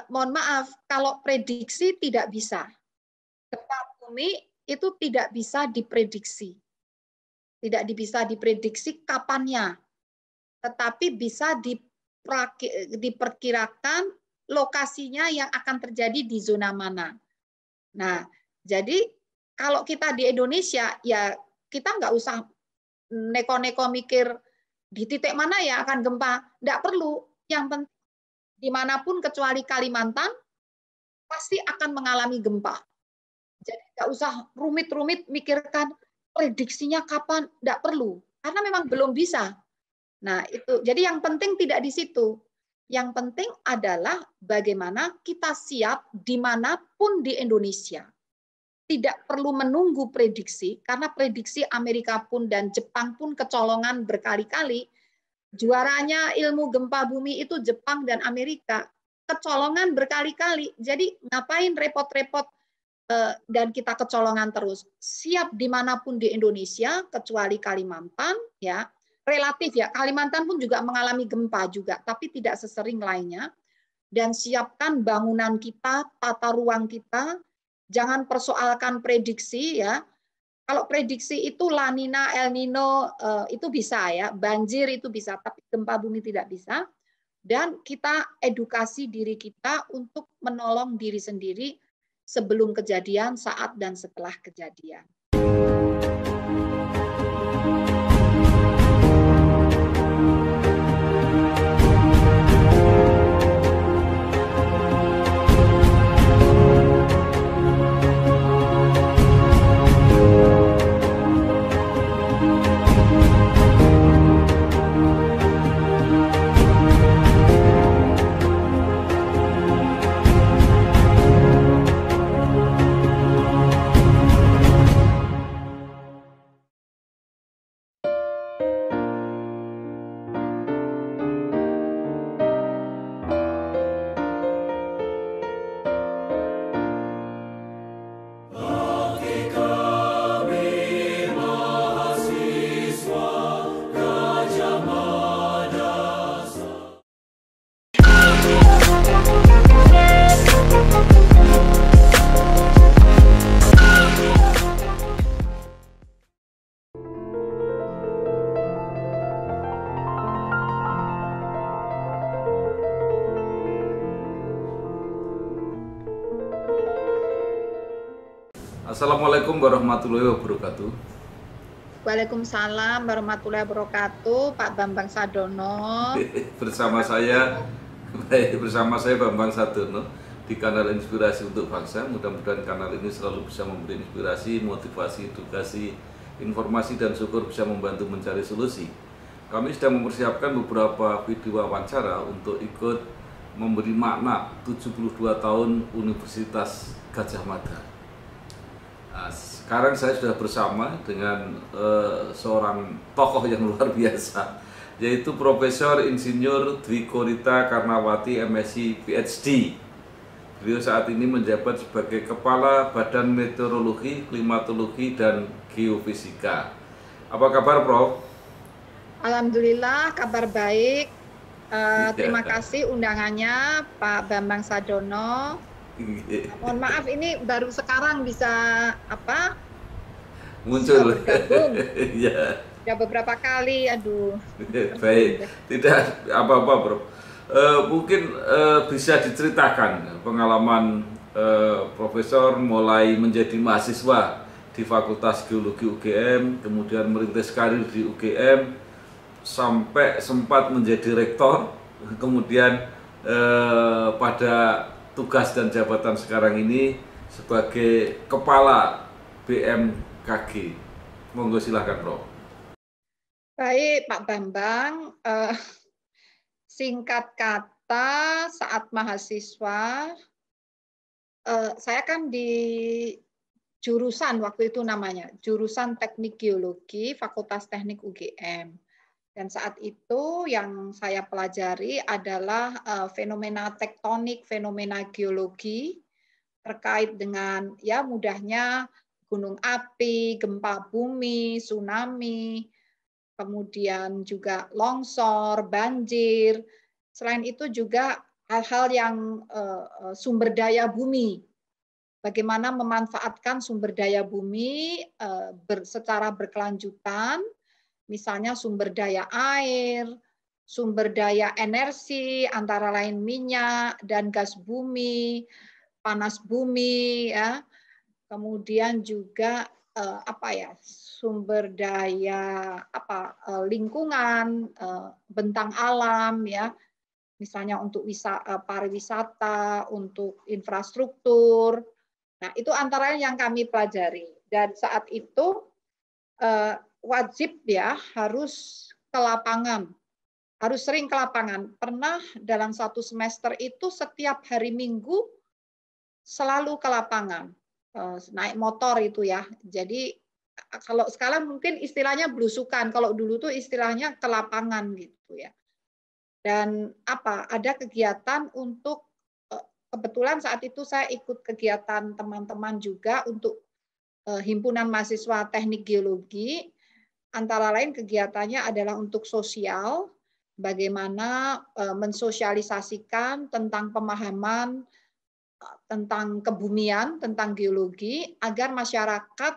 mohon maaf, kalau prediksi tidak bisa. Gempa bumi itu tidak bisa diprediksi. Tidak bisa diprediksi kapannya, tetapi bisa diperkirakan lokasinya yang akan terjadi di zona mana. Nah, jadi kalau kita di Indonesia, ya kita nggak usah neko-neko mikir di titik mana ya akan gempa. Nggak perlu. Yang penting dimanapun kecuali Kalimantan, pasti akan mengalami gempa. Jadi nggak usah rumit-rumit mikirkan prediksinya kapan, nggak perlu. Karena memang belum bisa. Nah, itu. Jadi yang penting tidak di situ. Yang penting adalah bagaimana kita siap dimanapun di Indonesia. Tidak perlu menunggu prediksi, karena prediksi Amerika pun dan Jepang pun kecolongan berkali-kali. Juaranya ilmu gempa bumi itu Jepang dan Amerika. Kecolongan berkali-kali. Jadi ngapain repot-repot dan kita kecolongan terus. Siap dimanapun di Indonesia, kecuali Kalimantan, ya. Relatif ya, Kalimantan pun juga mengalami gempa juga, tapi tidak sesering lainnya. Dan siapkan bangunan kita, tata ruang kita, jangan persoalkan prediksi ya. Kalau prediksi itu La Nina, El Nino itu bisa ya, banjir itu bisa, tapi gempa bumi tidak bisa. Dan kita edukasi diri kita untuk menolong diri sendiri sebelum kejadian, saat, dan setelah kejadian. Assalamualaikum warahmatullahi wabarakatuh. Waalaikumsalam warahmatullahi wabarakatuh, Pak Bambang Sadono. Bersama saya Bambang Sadono di kanal Inspirasi untuk Bangsa. Mudah-mudahan kanal ini selalu bisa memberi inspirasi, motivasi, edukasi, informasi, dan syukur bisa membantu mencari solusi. Kami sedang mempersiapkan beberapa video wawancara untuk ikut memberi makna 72 tahun Universitas Gadjah Mada. Nah, sekarang saya sudah bersama dengan seorang tokoh yang luar biasa, yaitu Profesor Insinyur Dwi Korita Karnawati MSc PhD. Beliau saat ini menjabat sebagai Kepala Badan Meteorologi, Klimatologi, dan Geofisika. Apa kabar, Prof? Alhamdulillah, kabar baik. Terima kasih undangannya, Pak Bambang Sadono. Mohon maaf, ini baru sekarang bisa muncul bergabung. Ya. Ya beberapa kali, aduh. Baik, tidak apa-apa, Bro. Mungkin bisa diceritakan pengalaman Profesor mulai menjadi mahasiswa di Fakultas Geologi UGM, kemudian merintis karir di UGM, sampai sempat menjadi rektor, kemudian pada tugas dan jabatan sekarang ini sebagai Kepala BMKG. Monggo silahkan, Bro. Baik, Pak Bambang. Singkat kata, saat mahasiswa, saya kan di jurusan waktu itu namanya, jurusan Teknik Geologi, Fakultas Teknik UGM. Dan saat itu yang saya pelajari adalah fenomena tektonik, fenomena geologi terkait dengan ya mudahnya gunung api, gempa bumi, tsunami, kemudian juga longsor, banjir. Selain itu juga hal-hal yang sumber daya bumi, bagaimana memanfaatkan sumber daya bumi secara berkelanjutan, misalnya sumber daya air, sumber daya energi, antara lain minyak dan gas bumi, panas bumi, ya. Kemudian juga sumber daya lingkungan, bentang alam, ya. Misalnya untuk pariwisata, untuk infrastruktur. Nah, itu antara yang kami pelajari. Dan saat itu wajib ya harus ke lapangan, harus sering ke lapangan. Pernah dalam satu semester itu setiap hari Minggu selalu ke lapangan, naik motor itu ya. Jadi kalau sekarang mungkin istilahnya belusukan, kalau dulu tuh istilahnya ke lapangan gitu ya. Dan ada kegiatan untuk kebetulan saat itu saya ikut kegiatan teman-teman juga untuk himpunan mahasiswa teknik geologi. Antara lain kegiatannya adalah untuk sosial, bagaimana mensosialisasikan tentang pemahaman tentang kebumian, tentang geologi, agar masyarakat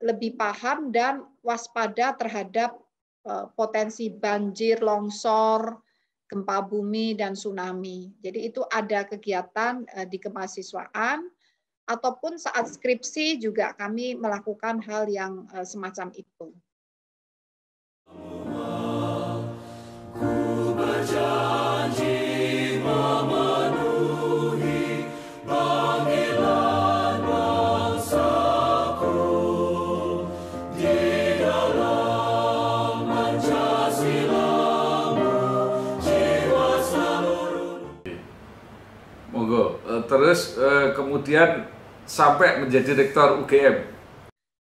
lebih paham dan waspada terhadap potensi banjir, longsor, gempa bumi, dan tsunami. Jadi itu ada kegiatan di kemahasiswaan, ataupun saat skripsi juga kami melakukan hal yang semacam itu. Terus kemudian sampai menjadi rektor UGM.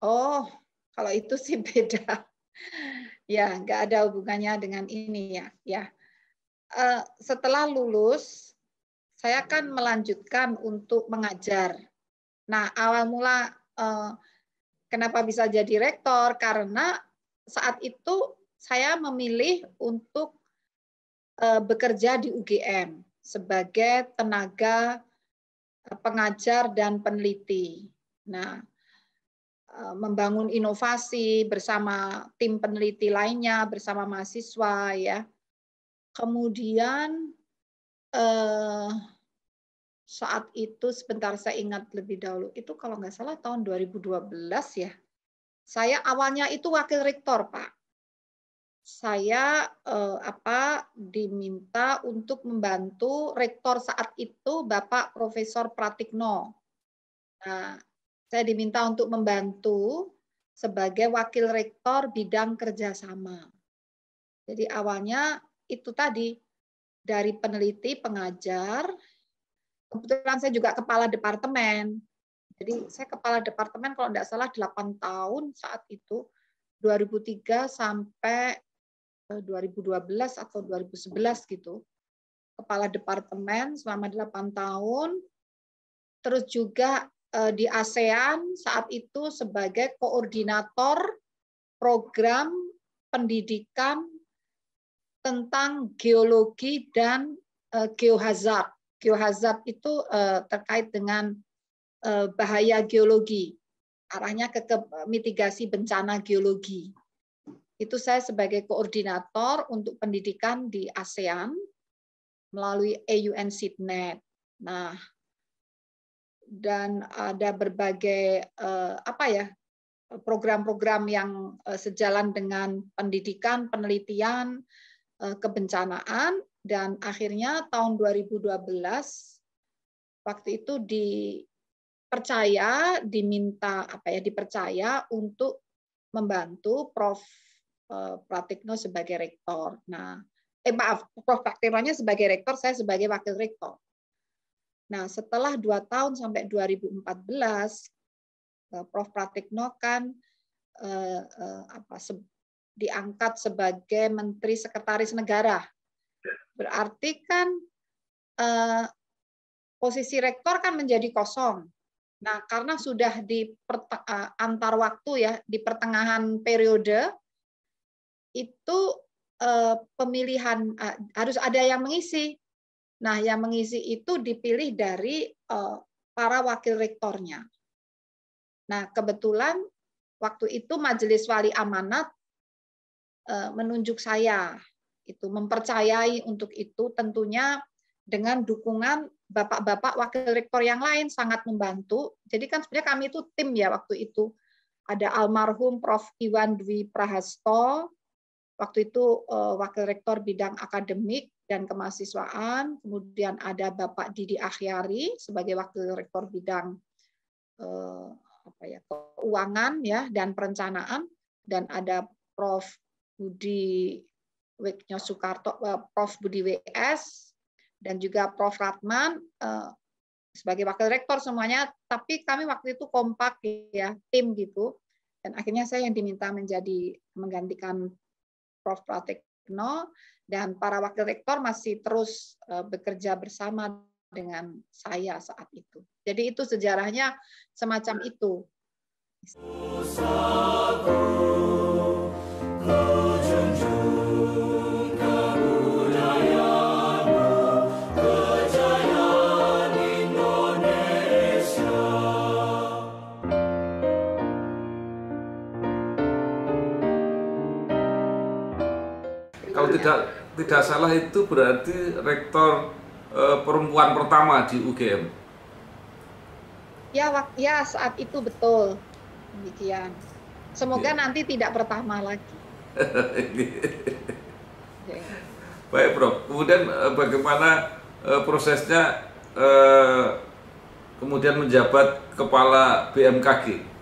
Oh, kalau itu sih beda. Ya, nggak ada hubungannya dengan ini ya. Setelah lulus, saya kan melanjutkan untuk mengajar. Nah, awal mula kenapa bisa jadi rektor? Karena saat itu saya memilih untuk bekerja di UGM sebagai tenaga pengajar dan peneliti. Nah, membangun inovasi bersama tim peneliti lainnya, bersama mahasiswa, ya. Kemudian saat itu sebentar saya ingat lebih dahulu, itu kalau nggak salah tahun 2012 ya. Saya awalnya itu wakil rektor, Pak. Saya diminta untuk membantu rektor saat itu Bapak Profesor Pratikno. Nah, saya diminta untuk membantu sebagai wakil rektor bidang kerjasama. Jadi awalnya itu tadi dari peneliti, pengajar. Kebetulan saya juga kepala departemen. Jadi saya kepala departemen kalau tidak salah 8 tahun saat itu, 2003 sampai 2012 atau 2011 gitu. Kepala departemen selama 8 tahun. Terus juga di ASEAN saat itu sebagai koordinator program pendidikan tentang geologi dan geohazard. Geohazard itu terkait dengan bahaya geologi, arahnya ke mitigasi bencana geologi. Itu saya sebagai koordinator untuk pendidikan di ASEAN melalui AUN-SIDNet. Nah, dan ada berbagai program-program yang sejalan dengan pendidikan, penelitian, kebencanaan, dan akhirnya tahun 2012 waktu itu dipercaya untuk membantu Prof. Pratikno sebagai rektor. Nah, Prof. Pratiknonya sebagai rektor, saya sebagai wakil rektor. Nah, setelah 2 tahun sampai 2014, Prof. Pratikno kan diangkat sebagai Menteri Sekretaris Negara. Berarti kan posisi rektor kan menjadi kosong. Nah, karena sudah di antar waktu ya, di pertengahan periode, itu pemilihan harus ada yang mengisi. Nah, yang mengisi itu dipilih dari para wakil rektornya. Nah, kebetulan waktu itu Majelis Wali Amanat menunjuk saya, itu mempercayai untuk itu, tentunya dengan dukungan bapak-bapak wakil rektor yang lain sangat membantu. Jadi kan sebenarnya kami itu tim ya waktu itu. Ada almarhum Prof. Iwan Dwi Prahasto, waktu itu wakil rektor bidang akademik dan kemahasiswaan. Kemudian ada Bapak Didi Akhyari sebagai wakil rektor bidang keuangan ya dan perencanaan, dan ada Prof. Budi Weknya Soekarto, Prof. Budi WS, dan juga Prof. Ratman sebagai wakil rektor semuanya. Tapi kami waktu itu kompak ya, tim gitu. Dan akhirnya saya yang diminta menggantikan Prof. Pratekno, dan para wakil rektor masih terus bekerja bersama dengan saya saat itu. Jadi itu sejarahnya semacam itu. Kalau tidak salah itu berarti rektor perempuan pertama di UGM. Ya, saat itu betul. Demikian. Semoga nanti tidak pertama lagi. Baik, Prof. Kemudian bagaimana prosesnya kemudian menjabat kepala BMKG?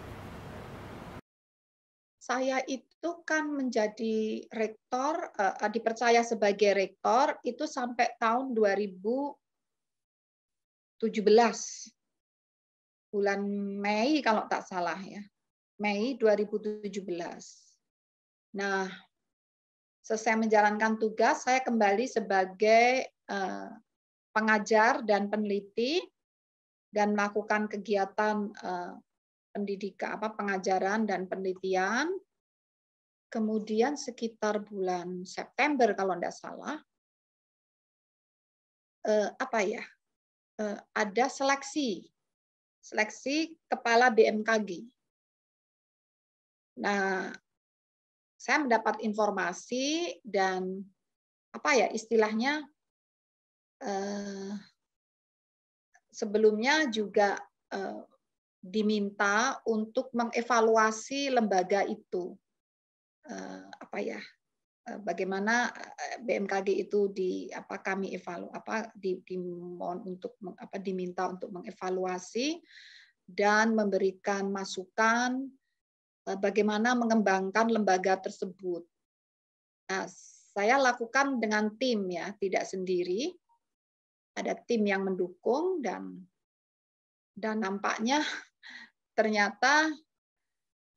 Saya itu kan menjadi rektor, dipercaya sebagai rektor itu sampai tahun 2017. Bulan Mei kalau tak salah ya. Mei 2017. Nah, selesai menjalankan tugas, saya kembali sebagai pengajar dan peneliti dan melakukan kegiatan pendidikan, pengajaran dan penelitian. Kemudian sekitar bulan September kalau tidak salah, ada seleksi kepala BMKG. Nah, saya mendapat informasi dan istilahnya sebelumnya juga diminta untuk mengevaluasi lembaga itu, bagaimana BMKG itu diminta untuk mengevaluasi dan memberikan masukan bagaimana mengembangkan lembaga tersebut. Nah, saya lakukan dengan tim ya, tidak sendiri. Ada tim yang mendukung dan nampaknya ternyata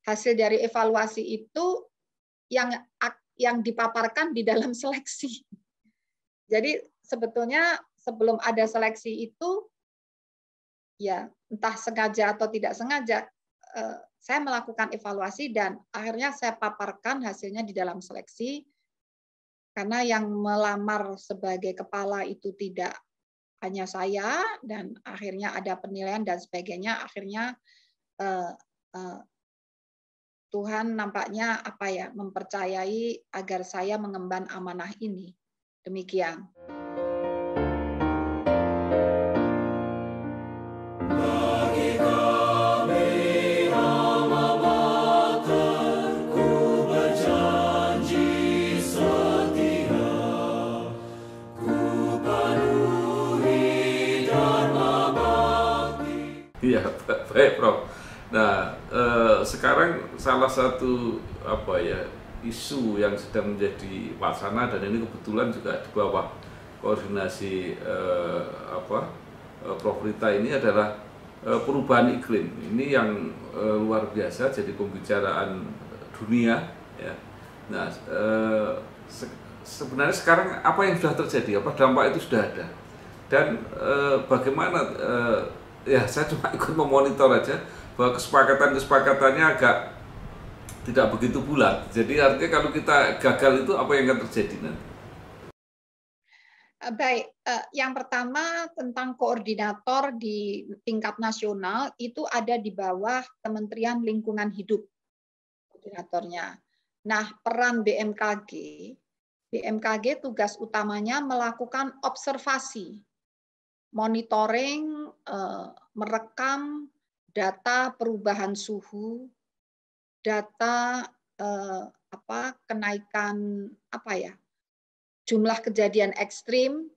hasil dari evaluasi itu yang dipaparkan di dalam seleksi. Jadi sebetulnya sebelum ada seleksi itu ya entah sengaja atau tidak sengaja saya melakukan evaluasi dan akhirnya saya paparkan hasilnya di dalam seleksi, karena yang melamar sebagai kepala itu tidak hanya saya, dan akhirnya ada penilaian dan sebagainya. Akhirnya Tuhan nampaknya mempercayai agar saya mengemban amanah ini. Demikian. Iya, baik, Prof. Nah, sekarang salah satu isu yang sedang menjadi wacana, dan ini kebetulan juga di bawah koordinasi Prof. Rita ini adalah perubahan iklim. Ini yang luar biasa jadi pembicaraan dunia ya. Nah, sebenarnya sekarang apa yang sudah terjadi, apa dampak itu sudah ada, dan bagaimana ya saya cuma ikut memonitor aja bahwa kesepakatannya agak tidak begitu bulat. Jadi artinya kalau kita gagal itu apa yang akan terjadi nanti? Baik, yang pertama tentang koordinator di tingkat nasional itu ada di bawah Kementerian Lingkungan Hidup koordinatornya. Nah, peran BMKG tugas utamanya melakukan observasi, monitoring, merekam data perubahan suhu, data kenaikan jumlah kejadian ekstrim,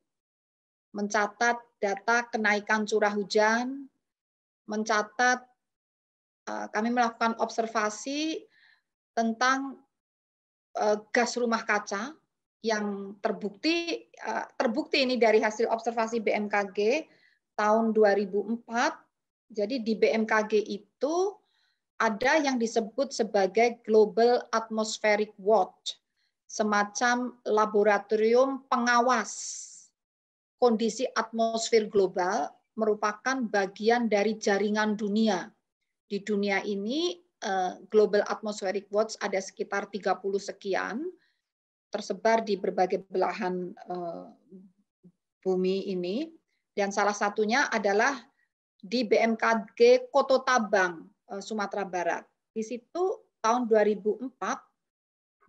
mencatat data kenaikan curah hujan, mencatat kami melakukan observasi tentang gas rumah kaca yang terbukti ini dari hasil observasi BMKG tahun 2004. Jadi di BMKG itu ada yang disebut sebagai Global Atmospheric Watch, semacam laboratorium pengawas kondisi atmosfer global, merupakan bagian dari jaringan dunia. Di dunia ini Global Atmospheric Watch ada sekitar 30 sekian, tersebar di berbagai belahan bumi ini, dan salah satunya adalah di BMKG Koto Tabang, Sumatera Barat. Di situ tahun 2004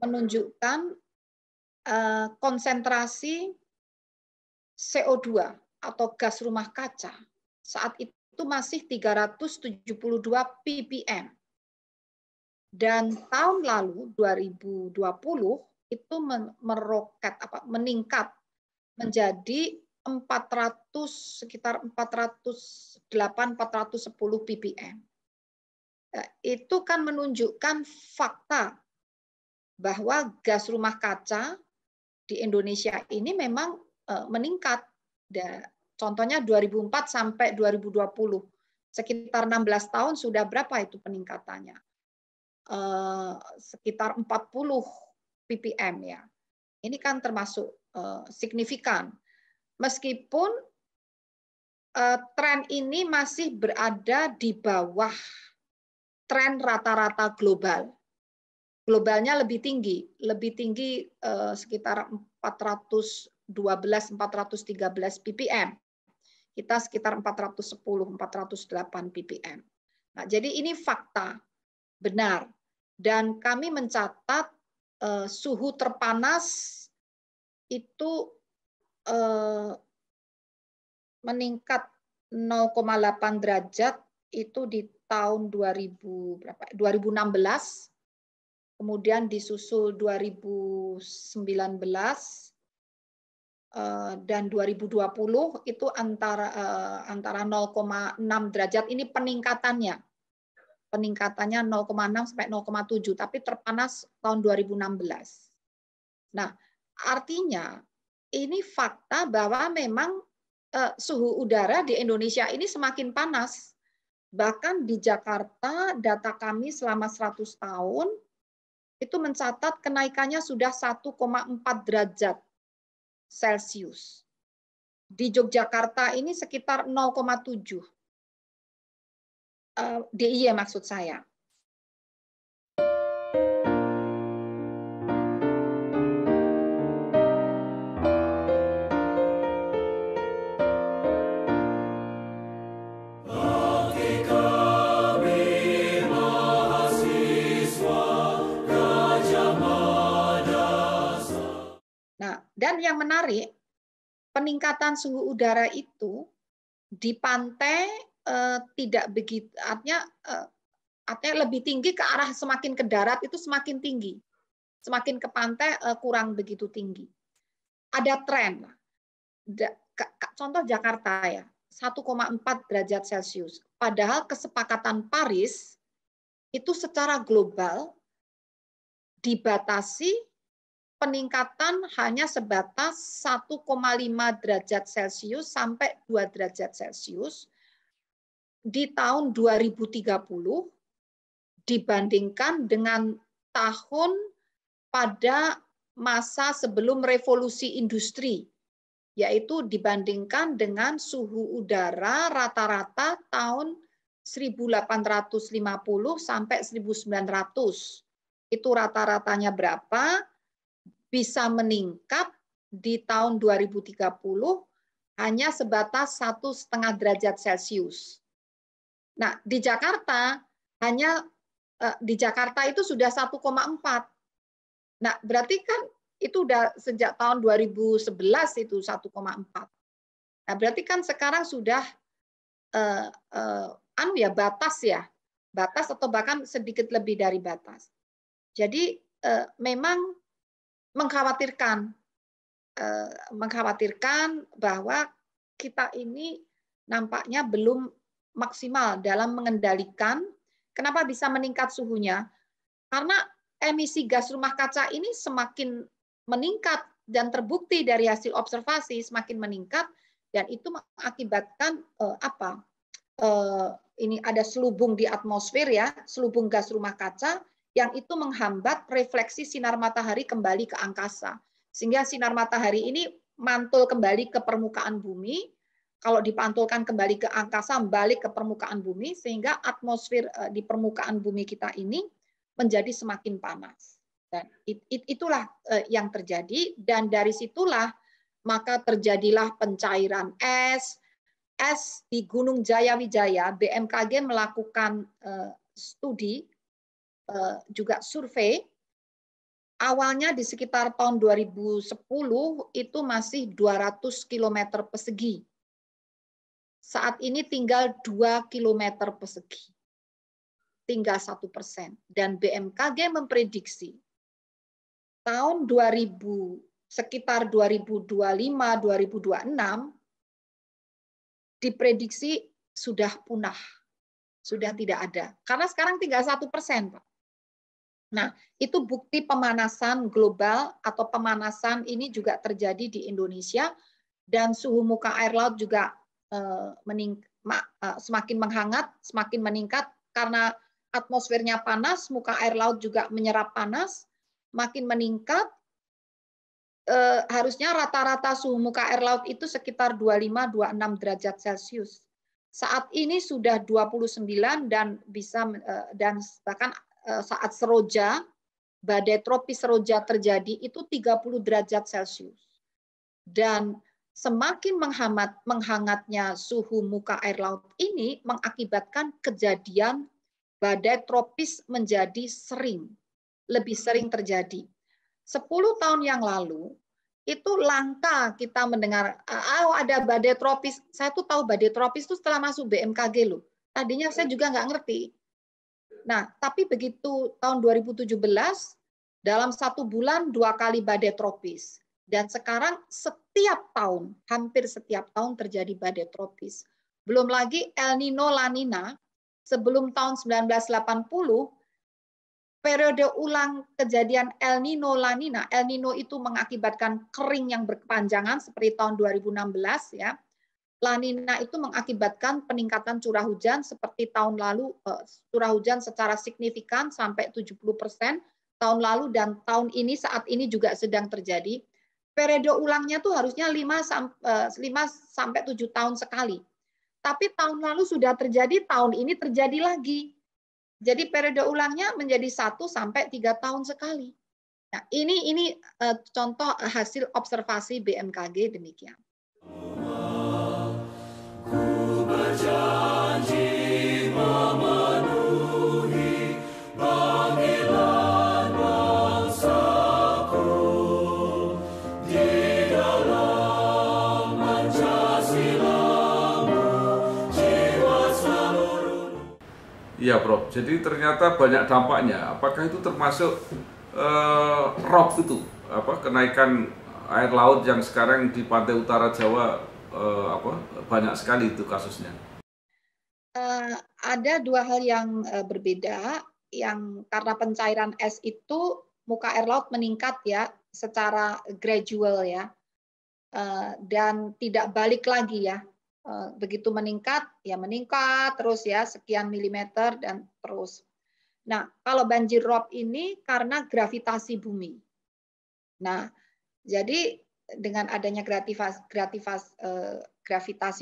menunjukkan konsentrasi CO2 atau gas rumah kaca saat itu masih 372 ppm. Dan tahun lalu 2020 itu meningkat menjadi sekitar 408-410 ppm. Itu kan menunjukkan fakta bahwa gas rumah kaca di Indonesia ini memang meningkat. Contohnya 2004 sampai 2020, sekitar 16 tahun sudah berapa itu peningkatannya? Sekitar 40 ppm ya. Ini kan termasuk signifikan. Meskipun tren ini masih berada di bawah tren rata-rata global. Globalnya lebih tinggi sekitar 412-413 ppm. Kita sekitar 410-408 ppm. Nah, jadi ini fakta benar. Dan kami mencatat suhu terpanas itu meningkat 0,8 derajat itu di tahun 2016. Kemudian disusul 2019 dan 2020 itu antara 0,6 derajat ini peningkatannya 0,6 sampai 0,7, tapi terpanas tahun 2016. Nah, artinya ini fakta bahwa memang suhu udara di Indonesia ini semakin panas. Bahkan di Jakarta, data kami selama 100 tahun itu mencatat kenaikannya sudah 1,4 derajat Celcius. Di Yogyakarta ini sekitar 0,7. DIY maksud saya. Nah, dan yang menarik, peningkatan suhu udara itu di pantai tidak begitu, artinya lebih tinggi ke arah semakin ke darat itu semakin tinggi, semakin ke pantai kurang begitu tinggi. Ada tren, contoh Jakarta ya, 1,4 derajat Celcius. Padahal kesepakatan Paris itu secara global dibatasi peningkatan hanya sebatas 1,5 derajat Celcius sampai 2 derajat Celcius di tahun 2030 dibandingkan dengan tahun pada masa sebelum revolusi industri, yaitu dibandingkan dengan suhu udara rata-rata tahun 1850 sampai 1900. Itu rata-ratanya berapa? Bisa meningkat di tahun 2030 hanya sebatas 1,5 derajat Celcius. Nah, di Jakarta itu sudah 1,4. Nah, berarti kan itu udah sejak tahun 2011 itu 1,4. Nah, berarti kan sekarang sudah batas atau bahkan sedikit lebih dari batas. Jadi memang mengkhawatirkan bahwa kita ini nampaknya belum maksimal dalam mengendalikan. Kenapa bisa meningkat suhunya? Karena emisi gas rumah kaca ini semakin meningkat dan terbukti dari hasil observasi semakin meningkat, dan itu mengakibatkan ini ada selubung di atmosfer ya, selubung gas rumah kaca yang itu menghambat refleksi sinar matahari kembali ke angkasa. Sehingga sinar matahari ini mantul kembali ke permukaan bumi. Kalau dipantulkan kembali ke angkasa, balik ke permukaan bumi, sehingga atmosfer di permukaan bumi kita ini menjadi semakin panas. Dan itulah yang terjadi, dan dari situlah maka terjadilah pencairan es di Gunung Jayawijaya. BMKG melakukan studi, juga survei. Awalnya di sekitar tahun 2010 itu masih 200 km persegi. Saat ini tinggal 2 km persegi. Tinggal 1%. Dan BMKG memprediksi tahun sekitar 2025-2026 diprediksi sudah punah, sudah tidak ada. Karena sekarang tinggal 1%, Pak. Nah, itu bukti pemanasan global atau pemanasan ini juga terjadi di Indonesia, dan suhu muka air laut juga semakin menghangat, semakin meningkat karena atmosfernya panas, muka air laut juga menyerap panas, makin meningkat. Harusnya rata-rata suhu muka air laut itu sekitar 25-26 derajat Celcius. Saat ini sudah 29 dan bahkan saat seroja, badai tropis seroja terjadi itu 30 derajat Celcius. Dan semakin menghangatnya suhu muka air laut ini mengakibatkan kejadian badai tropis menjadi lebih sering terjadi. 10 tahun yang lalu itu langka kita mendengar ada badai tropis. Saya tuh tahu badai tropis itu setelah masuk BMKG loh. Tadinya saya juga nggak ngerti. Nah, tapi begitu tahun 2017 dalam 1 bulan 2 kali badai tropis. Dan sekarang hampir setiap tahun terjadi badai tropis. Belum lagi El Nino La Nina, sebelum tahun 1980, periode ulang kejadian El Nino La Nina. El Nino itu mengakibatkan kering yang berkepanjangan seperti tahun 2016 ya. La Nina itu mengakibatkan peningkatan curah hujan seperti tahun lalu, curah hujan secara signifikan sampai 70% tahun lalu, dan tahun ini saat ini juga sedang terjadi. Periode ulangnya tuh harusnya 5-7 tahun sekali. Tapi tahun lalu sudah terjadi, tahun ini terjadi lagi. Jadi periode ulangnya menjadi 1-3 tahun sekali. Nah, ini contoh hasil observasi BMKG demikian. Iya, Prof. Jadi ternyata banyak dampaknya. Apakah itu termasuk ROP itu, kenaikan air laut yang sekarang di pantai utara Jawa banyak sekali itu kasusnya? Ada 2 hal yang berbeda. Yang karena pencairan es itu muka air laut meningkat ya secara gradual ya, dan tidak balik lagi ya. Begitu meningkat terus ya sekian milimeter dan terus. Nah, kalau banjir rob ini karena gravitasi bumi. Nah, jadi dengan adanya gravitasi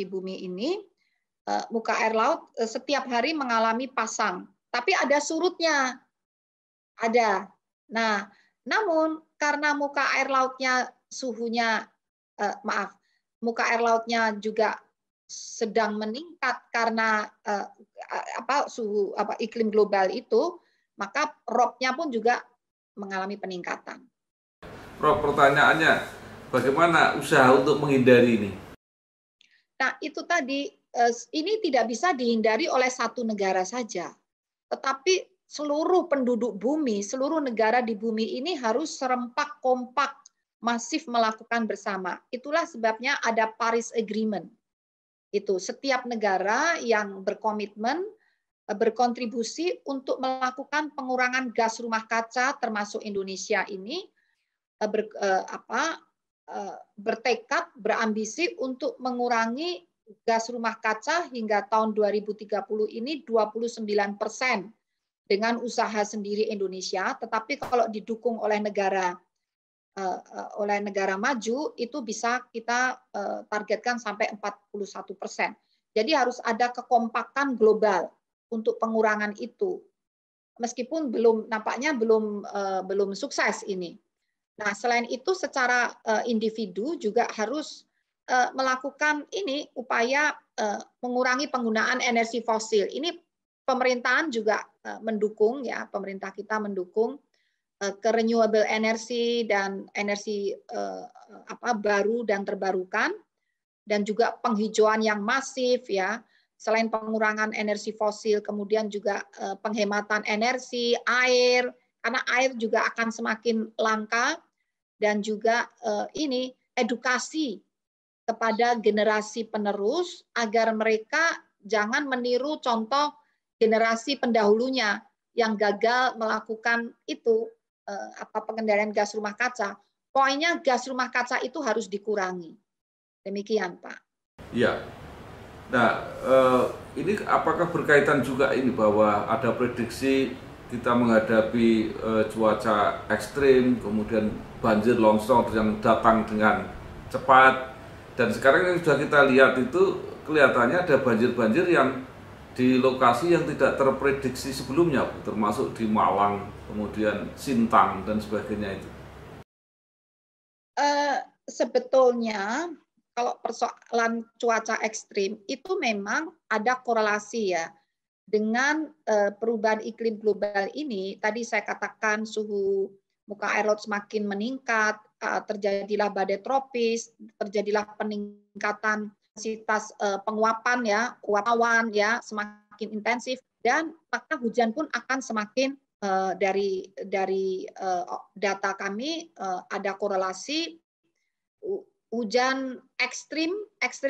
bumi ini, muka air laut setiap hari mengalami pasang, tapi ada surutnya. Ada. Nah, namun karena muka air lautnya suhunya muka air lautnya juga sedang meningkat karena iklim global itu, maka ROP-nya pun juga mengalami peningkatan. Prof, pertanyaannya, bagaimana usaha untuk menghindari ini? Nah, itu tadi, ini tidak bisa dihindari oleh satu negara saja, tetapi seluruh penduduk bumi, seluruh negara di bumi ini harus serempak, kompak, masif melakukan bersama. Itulah sebabnya ada Paris Agreement. Itu setiap negara yang berkomitmen berkontribusi untuk melakukan pengurangan gas rumah kaca, termasuk Indonesia ini bertekad, berambisi untuk mengurangi gas rumah kaca hingga tahun 2030 ini 29% dengan usaha sendiri Indonesia. Tetapi kalau didukung oleh negara maju itu bisa kita targetkan sampai 41%. Jadi harus ada kekompakan global untuk pengurangan itu. Meskipun nampaknya belum sukses ini. Nah, selain itu secara individu juga harus melakukan upaya mengurangi penggunaan energi fosil. Ini pemerintahan juga mendukung ya, pemerintah kita mendukung ke renewable energy dan energi baru dan terbarukan, dan juga penghijauan yang masif ya. Selain pengurangan energi fosil, kemudian juga penghematan energi, air, karena air juga akan semakin langka, dan juga edukasi kepada generasi penerus agar mereka jangan meniru contoh generasi pendahulunya yang gagal melakukan itu pengendalian gas rumah kaca. Poinnya gas rumah kaca itu harus dikurangi. Demikian, Pak. Ya. Nah, ini apakah berkaitan juga ini bahwa ada prediksi kita menghadapi cuaca ekstrim, kemudian banjir longsor yang datang dengan cepat, dan sekarang yang sudah kita lihat itu kelihatannya ada banjir-banjir yang di lokasi yang tidak terprediksi sebelumnya, termasuk di Malang, kemudian Sintang dan sebagainya itu. Sebetulnya kalau persoalan cuaca ekstrim itu memang ada korelasi ya dengan perubahan iklim global ini. Tadi saya katakan suhu muka air laut semakin meningkat, terjadilah badai tropis, terjadilah peningkatan intensitas penguapan ya, uap awan ya semakin intensif, dan maka hujan pun akan semakin dari data kami ada korelasi hujan ekstrim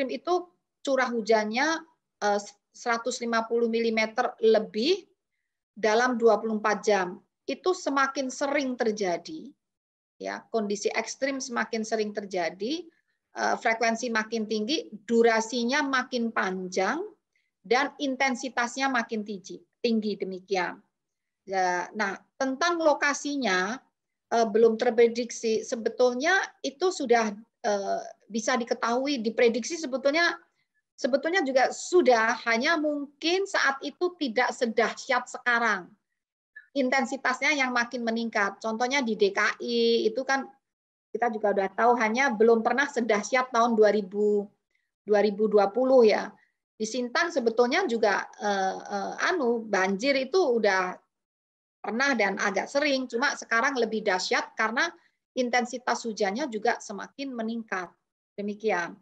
itu curah hujannya 150 mm lebih dalam 24 jam. Itu semakin sering terjadi. Ya, kondisi ekstrim semakin sering terjadi, frekuensi makin tinggi, durasinya makin panjang, dan intensitasnya makin tinggi demikian. Nah, tentang lokasinya belum terprediksi. Sebetulnya itu sudah bisa diketahui, diprediksi sebetulnya juga sudah, hanya mungkin saat itu tidak sedahsyat sekarang. Intensitasnya yang makin meningkat. Contohnya di DKI itu kan kita juga sudah tahu hanya belum pernah sedahsyat tahun 2020 ya. Di Sintang sebetulnya juga banjir itu udah pernah dan agak sering, cuma sekarang lebih dahsyat karena intensitas hujannya juga semakin meningkat. Demikian.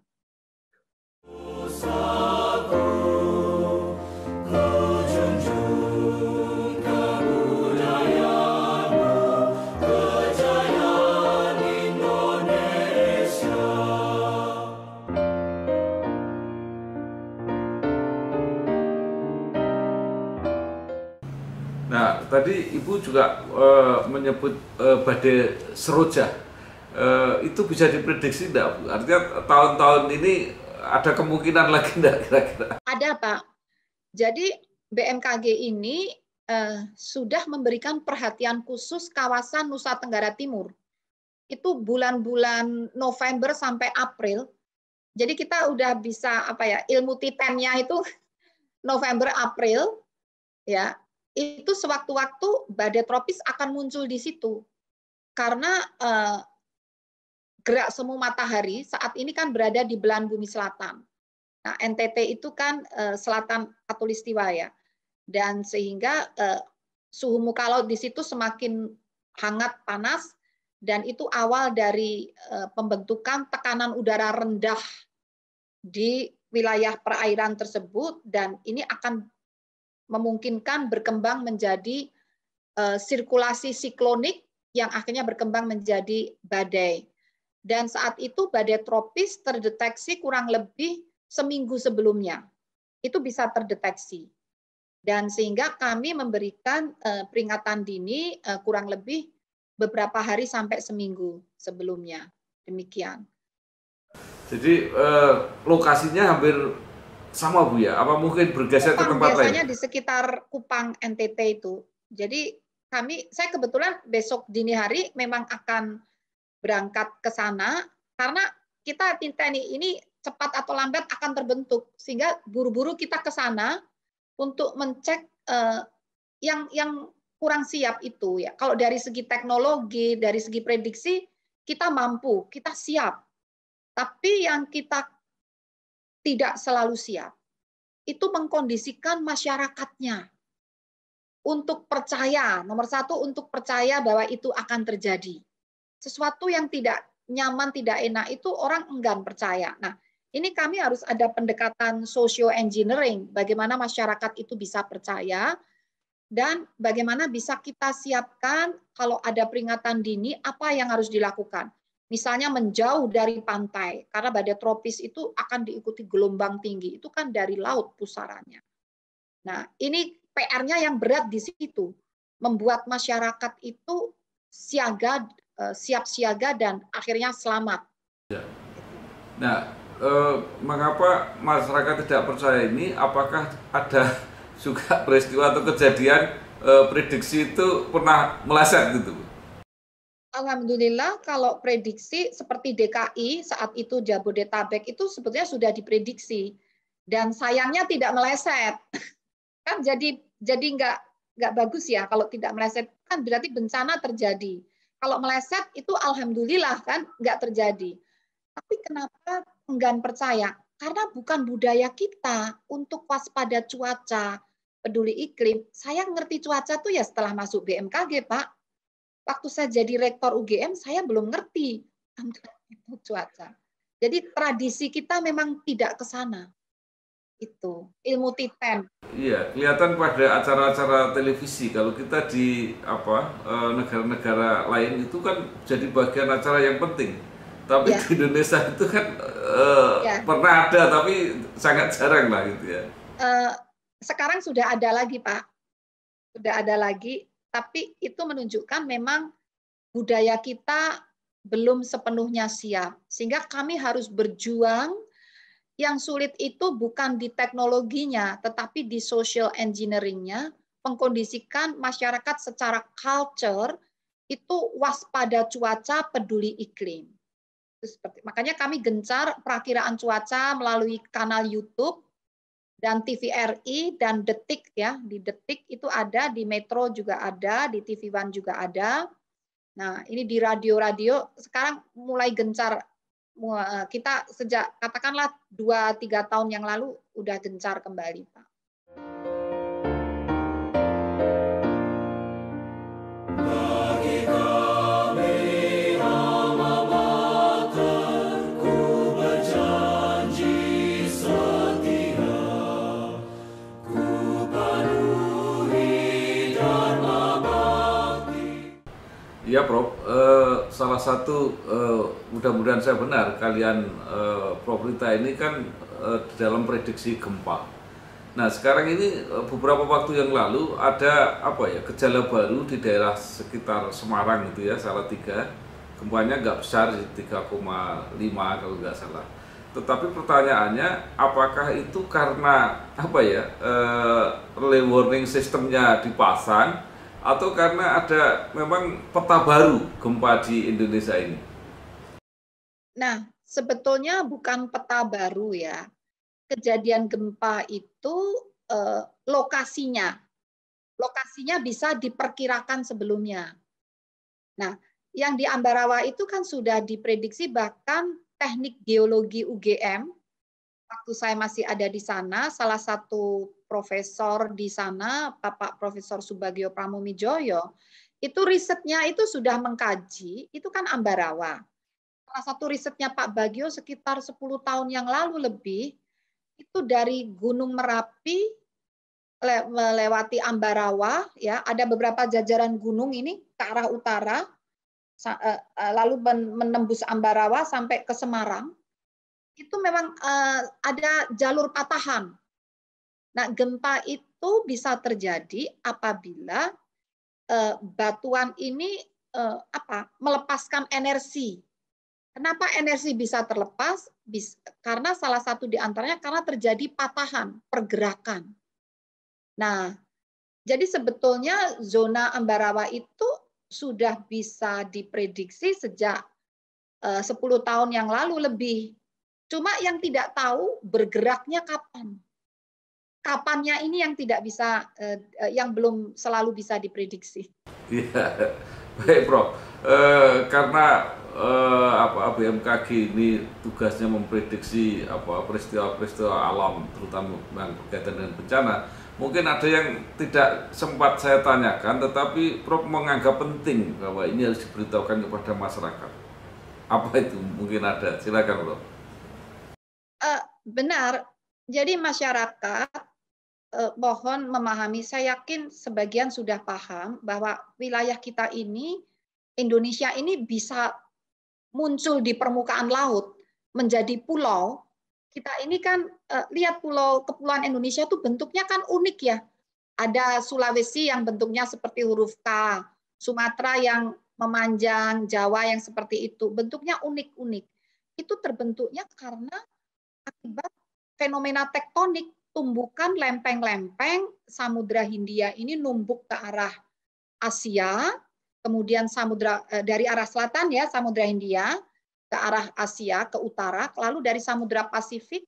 Nah, tadi Ibu juga menyebut badai Seroja. Itu bisa diprediksi enggak? Artinya tahun-tahun ini ada kemungkinan lagi enggak kira-kira? Ada, Pak. Jadi BMKG ini sudah memberikan perhatian khusus kawasan Nusa Tenggara Timur. Itu bulan-bulan November sampai April. Jadi kita udah bisa ilmu titannya itu November April ya. Itu sewaktu-waktu badai tropis akan muncul di situ. Karena gerak semu matahari saat ini kan berada di belahan bumi selatan. Nah, NTT itu kan selatan Khatulistiwa ya. Dan sehingga suhu muka laut di situ semakin hangat panas, dan itu awal dari pembentukan tekanan udara rendah di wilayah perairan tersebut, dan ini akan memungkinkan berkembang menjadi sirkulasi siklonik yang akhirnya berkembang menjadi badai. Dan saat itu badai tropis terdeteksi kurang lebih seminggu sebelumnya. Itu bisa terdeteksi. Dan sehingga kami memberikan peringatan dini kurang lebih beberapa hari sampai seminggu sebelumnya. Demikian. Jadi lokasinya hampir sama Bu ya? Apa mungkin bergeser ke tempat lain? Biasanya di sekitar Kupang NTT itu. Jadi saya kebetulan besok dini hari memang akan berangkat ke sana, karena kita TNI ini cepat atau lambat akan terbentuk, sehingga buru-buru kita ke sana untuk mencek yang kurang siap itu ya. Kalau dari segi teknologi, dari segi prediksi kita mampu, kita siap. Tapi yang kita tidak selalu siap itu mengkondisikan masyarakatnya untuk percaya. Nomor satu, untuk percaya bahwa itu akan terjadi. Sesuatu yang tidak nyaman, tidak enak, itu orang enggan percaya. Nah, ini kami harus ada pendekatan socio engineering, bagaimana masyarakat itu bisa percaya, dan bagaimana bisa kita siapkan kalau ada peringatan dini, apa yang harus dilakukan. Misalnya menjauh dari pantai, karena badai tropis itu akan diikuti gelombang tinggi, itu kan dari laut pusarannya. Nah, ini PR-nya yang berat di situ, membuat masyarakat itu siaga, siap siaga, dan akhirnya selamat. Ya. Nah, mengapa masyarakat tidak percaya ini? Apakah ada juga peristiwa atau kejadian prediksi itu pernah meleset gitu? Alhamdulillah kalau prediksi seperti DKI saat itu Jabodetabek itu sebetulnya sudah diprediksi, dan sayangnya tidak meleset. Kan jadi nggak bagus ya kalau tidak meleset, kan berarti bencana terjadi. Kalau meleset itu alhamdulillah kan nggak terjadi. Tapi kenapa enggan percaya? Karena bukan budaya kita untuk waspada cuaca, peduli iklim. Saya ngerti cuaca tuh ya setelah masuk BMKG, Pak. Waktu saya jadi rektor UGM, saya belum ngerti itu cuaca. Jadi tradisi kita memang tidak ke sana. Itu ilmu titen. Iya, kelihatan pada acara-acara televisi. Kalau kita di negara-negara lain itu kan jadi bagian acara yang penting. Tapi ya, di Indonesia itu kan pernah ada, tapi sangat jarang lah gitu ya. Sekarang sudah ada lagi, Pak. Sudah ada lagi, tapi itu menunjukkan memang budaya kita belum sepenuhnya siap. Sehingga kami harus berjuang. Yang sulit itu bukan di teknologinya, tetapi di social engineering-nya, mengkondisikan masyarakat secara culture itu waspada cuaca, peduli iklim. Makanya kami gencar perakiraan cuaca melalui kanal YouTube dan TVRI dan Detik ya. Di Detik itu ada, di Metro juga ada, di TV One juga ada. Nah, ini di radio-radio sekarang mulai gencar. Kita sejak katakanlah 2-3 tahun yang lalu udah gencar kembali, Pak. Iya, Prof. Salah satu mudah-mudahan saya benar, kalian Prof Rita ini kan dalam prediksi gempa. Nah, sekarang ini beberapa waktu yang lalu ada gejala baru di daerah sekitar Semarang gitu ya, Salatiga. Gempanya nggak besar, 3,5 kalau nggak salah. Tetapi pertanyaannya, apakah itu karena early warning sistemnya dipasang, atau karena ada memang peta baru gempa di Indonesia ini? Nah, sebetulnya bukan peta baru ya. Kejadian gempa itu lokasinya bisa diperkirakan sebelumnya. Nah, yang di Ambarawa itu kan sudah diprediksi, bahkan teknik geologi UGM, waktu saya masih ada di sana, salah satu profesor di sana, Bapak Profesor Subagio Pramomijoyo, itu risetnya itu sudah mengkaji, itu kan Ambarawa. Salah satu risetnya Pak Bagio sekitar 10 tahun yang lalu lebih, itu dari Gunung Merapi melewati Ambarawa, ya, ada beberapa jajaran gunung ini ke arah utara, lalu menembus Ambarawa sampai ke Semarang, itu memang ada jalur patahan. Nah, gempa itu bisa terjadi apabila batuan ini melepaskan energi. Kenapa energi bisa terlepas? Karena salah satu di antaranya karena terjadi patahan, pergerakan. Nah, jadi sebetulnya zona Ambarawa itu sudah bisa diprediksi sejak 10 tahun yang lalu lebih. Cuma yang tidak tahu bergeraknya kapan. Kapannya ini yang tidak bisa, yang belum selalu bisa diprediksi. Iya, baik Prof. Karena BMKG ini tugasnya memprediksi peristiwa-peristiwa alam, terutama yang berkaitan dengan bencana. Mungkin ada yang tidak sempat saya tanyakan, tetapi Prof menganggap penting bahwa ini harus diberitahukan kepada masyarakat. Apa itu? Mungkin ada. Silakan Prof. Benar. Jadi masyarakat mohon memahami, saya yakin sebagian sudah paham bahwa wilayah kita ini, Indonesia ini bisa muncul di permukaan laut, menjadi pulau. Kita ini kan, lihat kepulauan Indonesia itu bentuknya kan unik ya. Ada Sulawesi yang bentuknya seperti huruf K, Sumatera yang memanjang, Jawa yang seperti itu. Bentuknya unik-unik. Itu terbentuknya karena akibat fenomena tektonik, tumbukan lempeng-lempeng Samudra Hindia ini numbuk ke arah Asia, kemudian dari arah selatan ya Samudra Hindia ke arah Asia ke utara, lalu dari Samudra Pasifik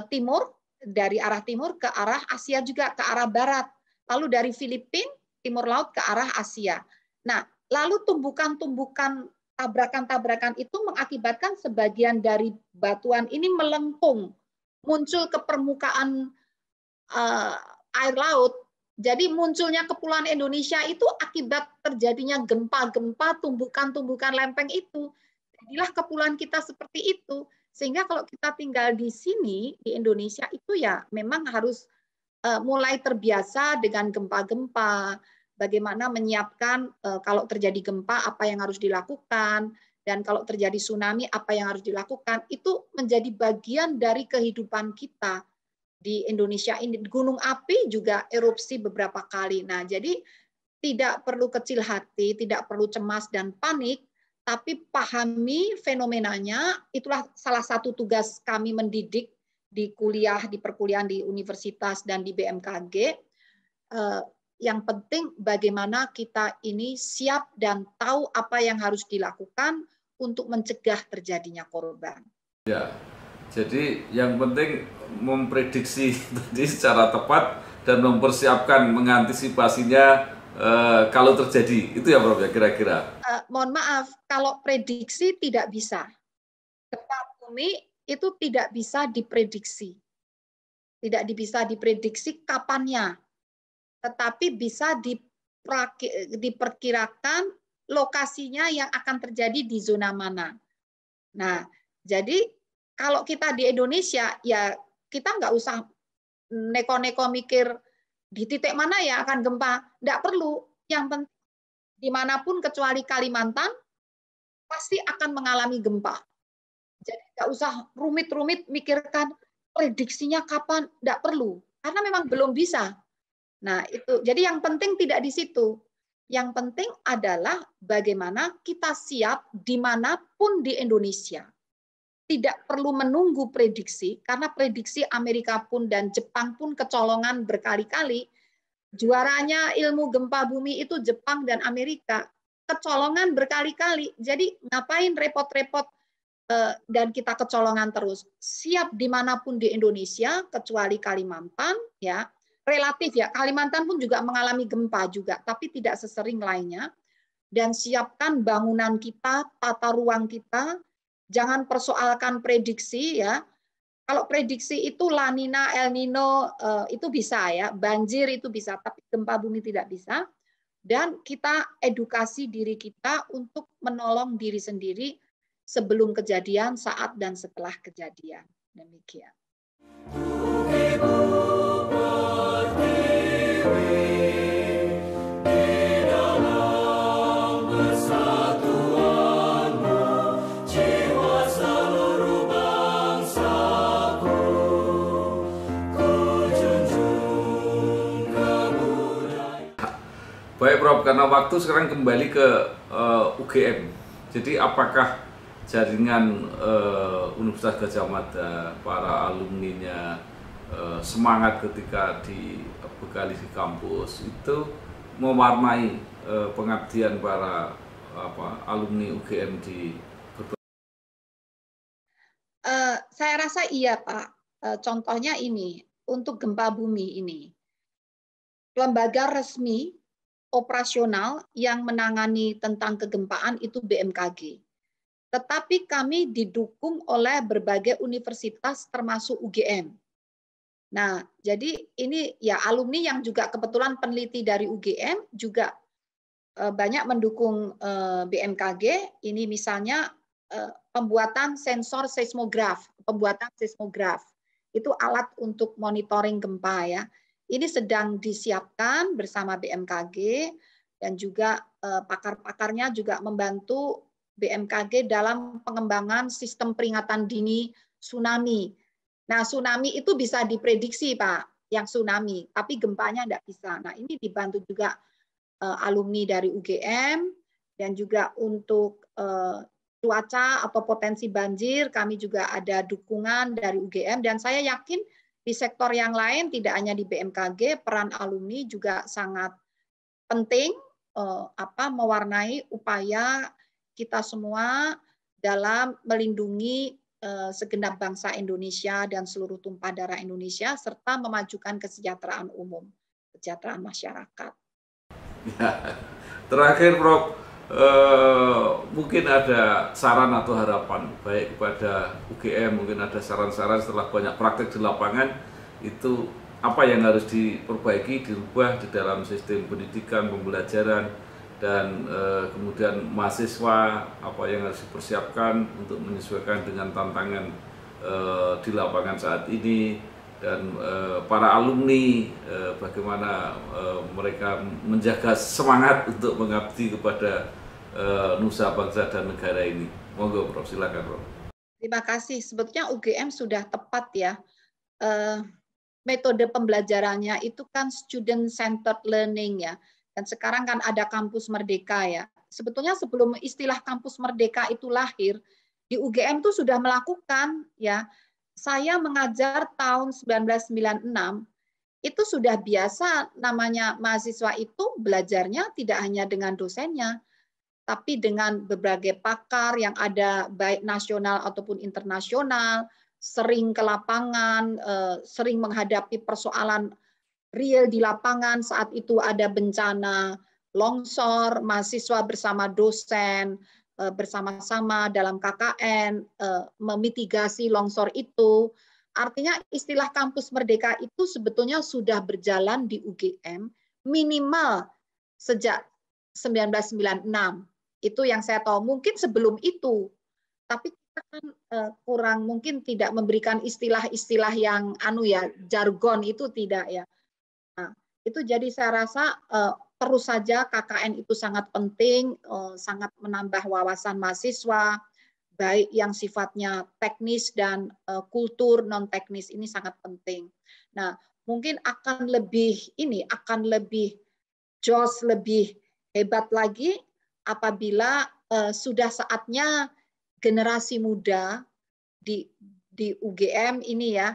timur, dari arah timur ke arah Asia juga ke arah barat, lalu dari Filipina timur laut ke arah Asia. Nah, lalu tumbukan-tumbukan tabrakan-tabrakan itu mengakibatkan sebagian dari batuan ini melengkung, muncul ke permukaan air laut. Jadi munculnya kepulauan Indonesia itu akibat terjadinya gempa-gempa, tumbukan-tumbukan lempeng itu. Jadilah kepulauan kita seperti itu. Sehingga kalau kita tinggal di sini, di Indonesia itu ya memang harus mulai terbiasa dengan gempa-gempa, bagaimana menyiapkan kalau terjadi gempa apa yang harus dilakukan, dan kalau terjadi tsunami apa yang harus dilakukan, itu menjadi bagian dari kehidupan kita di Indonesia ini. Gunung api juga erupsi beberapa kali. Nah, jadi tidak perlu kecil hati, tidak perlu cemas dan panik, tapi pahami fenomenanya. Itulah salah satu tugas kami mendidik di kuliah, di perkuliahan di universitas dan di BMKG. Yang penting bagaimana kita ini siap dan tahu apa yang harus dilakukan untuk mencegah terjadinya korban. Ya, jadi yang penting memprediksi tadi secara tepat dan mempersiapkan, mengantisipasinya kalau terjadi. Itu ya Prof ya kira-kira. Mohon maaf, kalau prediksi tidak bisa. Gempa bumi itu tidak bisa diprediksi. Tidak bisa diprediksi kapannya. Tetapi bisa diperkirakan lokasinya yang akan terjadi di zona mana. Nah, jadi kalau kita di Indonesia, ya kita nggak usah neko-neko mikir di titik mana ya akan gempa. Nggak perlu. Yang penting dimanapun kecuali Kalimantan, pasti akan mengalami gempa. Jadi nggak usah rumit-rumit mikirkan prediksinya kapan, nggak perlu. Karena memang belum bisa. Nah, itu. Jadi yang penting tidak di situ. Yang penting adalah bagaimana kita siap dimanapun di Indonesia. Tidak perlu menunggu prediksi, karena prediksi Amerika pun dan Jepang pun kecolongan berkali-kali. Juaranya ilmu gempa bumi itu Jepang dan Amerika. Kecolongan berkali-kali. Jadi ngapain repot-repot dan kita kecolongan terus. Siap dimanapun di Indonesia, kecuali Kalimantan, ya. Relatif ya, Kalimantan pun juga mengalami gempa juga, tapi tidak sesering lainnya. dan siapkan bangunan kita, tata ruang kita. Jangan persoalkan prediksi ya. Kalau prediksi itu La Nina, El Nino itu bisa ya, banjir itu bisa, tapi gempa bumi tidak bisa. Dan kita edukasi diri kita untuk menolong diri sendiri sebelum kejadian, saat, dan setelah kejadian. Demikian. Baik Prof, karena waktu sekarang kembali ke UGM. Jadi apakah jaringan Universitas Gadjah Mada, para alumninya semangat ketika dibekali di kampus itu mewarnai pengabdian para alumni UGM di saya rasa iya Pak. Contohnya ini, untuk gempa bumi ini. Lembaga resmi operasional yang menangani tentang kegempaan itu BMKG. Tetapi kami didukung oleh berbagai universitas termasuk UGM. Nah, jadi ini ya alumni yang juga kebetulan peneliti dari UGM juga banyak mendukung BMKG. Ini misalnya pembuatan sensor seismograf, itu alat untuk monitoring gempa ya. Ini sedang disiapkan bersama BMKG dan juga pakar-pakarnya juga membantu BMKG dalam pengembangan sistem peringatan dini tsunami. Nah, tsunami itu bisa diprediksi, Pak, yang tsunami, tapi gempanya tidak bisa. Nah, ini dibantu juga alumni dari UGM dan juga untuk cuaca atau potensi banjir, kami juga ada dukungan dari UGM dan saya yakin di sektor yang lain, tidak hanya di BMKG, peran alumni juga sangat penting mewarnai upaya kita semua dalam melindungi segenap bangsa Indonesia dan seluruh tumpah darah Indonesia, serta memajukan kesejahteraan umum, kesejahteraan masyarakat. Ya. Terakhir Prof, mungkin ada saran atau harapan baik kepada UGM, mungkin ada saran-saran setelah banyak praktek di lapangan, itu apa yang harus diperbaiki, dirubah di dalam sistem pendidikan, pembelajaran, dan kemudian mahasiswa apa yang harus dipersiapkan untuk menyesuaikan dengan tantangan di lapangan saat ini, dan para alumni bagaimana mereka menjaga semangat untuk mengabdi kepada nusa bangsa dan negara ini. Monggo Prof, silakan Prof. Terima kasih. Sebetulnya UGM sudah tepat ya. Metode pembelajarannya itu kan student centered learning ya. Dan sekarang kan ada kampus merdeka ya. Sebetulnya sebelum istilah kampus merdeka itu lahir, di UGM itu sudah melakukan ya. Saya mengajar tahun 1996, itu sudah biasa namanya mahasiswa itu belajarnya tidak hanya dengan dosennya, tapi dengan berbagai pakar yang ada baik nasional ataupun internasional, sering ke lapangan, sering menghadapi persoalan real di lapangan. Saat itu ada bencana longsor, mahasiswa bersama dosen, bersama-sama dalam KKN, memitigasi longsor itu. Artinya istilah kampus merdeka itu sebetulnya sudah berjalan di UGM minimal sejak 1996. Itu yang saya tahu. Mungkin sebelum itu, tapi kita kan kurang, mungkin tidak memberikan istilah-istilah yang jargon itu tidak ya. Nah, itu jadi saya rasa terus saja KKN itu sangat penting, sangat menambah wawasan mahasiswa, baik yang sifatnya teknis dan kultur non teknis ini sangat penting. Nah, mungkin akan lebih jos, lebih hebat lagi apabila sudah saatnya generasi muda di UGM ini ya,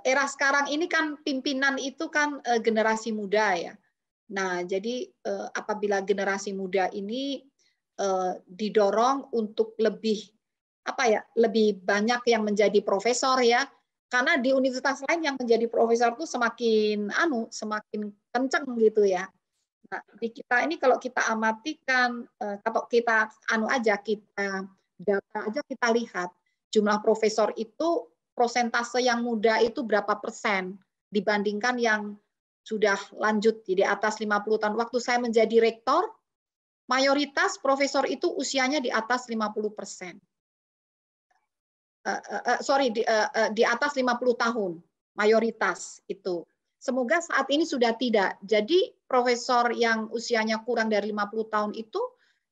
era sekarang ini kan pimpinan itu kan generasi muda ya. Nah, jadi apabila generasi muda ini didorong untuk lebih banyak yang menjadi profesor ya, karena di universitas lain yang menjadi profesor itu semakin kenceng gitu ya. Nah, di kita ini kalau kita amatikan, kalau kita kita data aja kita lihat jumlah profesor itu prosentase yang muda itu berapa persen dibandingkan yang sudah lanjut di atas 50 tahun. Waktu saya menjadi rektor, mayoritas profesor itu usianya di atas 50%. Di atas 50 tahun, mayoritas itu. Semoga saat ini sudah tidak. Jadi profesor yang usianya kurang dari 50 tahun itu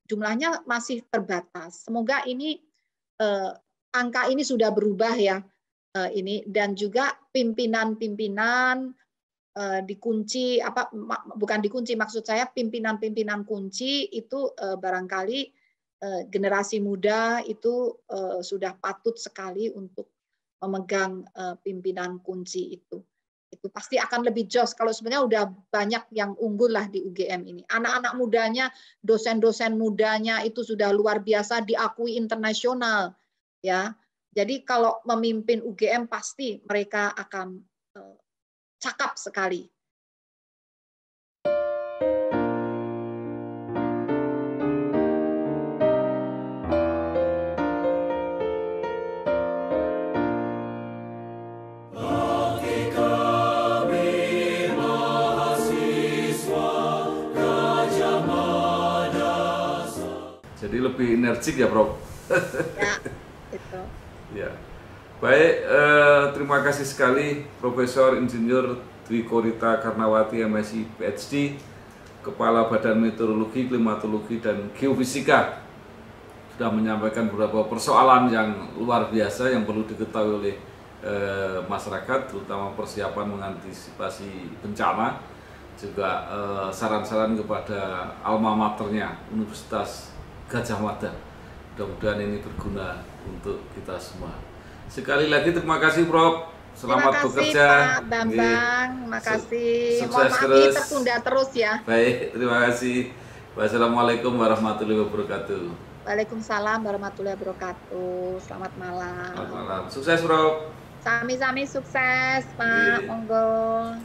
jumlahnya masih terbatas. Semoga ini angka ini sudah berubah ya. Ini dan juga pimpinan-pimpinan dikunci bukan dikunci, maksud saya pimpinan-pimpinan kunci itu barangkali generasi muda itu sudah patut sekali untuk memegang pimpinan kunci itu. Itu pasti akan lebih jos kalau sebenarnya udah banyak yang unggul lah di UGM ini. Anak-anak mudanya, dosen-dosen mudanya itu sudah luar biasa diakui internasional ya. Jadi kalau memimpin UGM pasti mereka akan cakap sekali. Jadi lebih energik ya, Prof. Ya, itu. Ya. Baik, terima kasih sekali Profesor Insinyur Dwi Korita Karnawati MSI PhD, Kepala Badan Meteorologi, Klimatologi dan Geofisika, sudah menyampaikan beberapa persoalan yang luar biasa yang perlu diketahui oleh masyarakat, terutama persiapan mengantisipasi bencana, juga saran-saran kepada alma maternya Universitas Gadjah Mada. Mudah-mudahan ini berguna untuk kita semua. Sekali lagi terima kasih, Prof. Selamat bekerja. Pak Bambang, terima kasih. Sukses Mohon maaf terus. ini tertunda terus ya. Baik, terima kasih. Wassalamualaikum warahmatullahi wabarakatuh. Waalaikumsalam warahmatullahi wabarakatuh. Selamat malam. Selamat malam. Sukses, Prof. Sami-sami sukses, Pak. Monggo.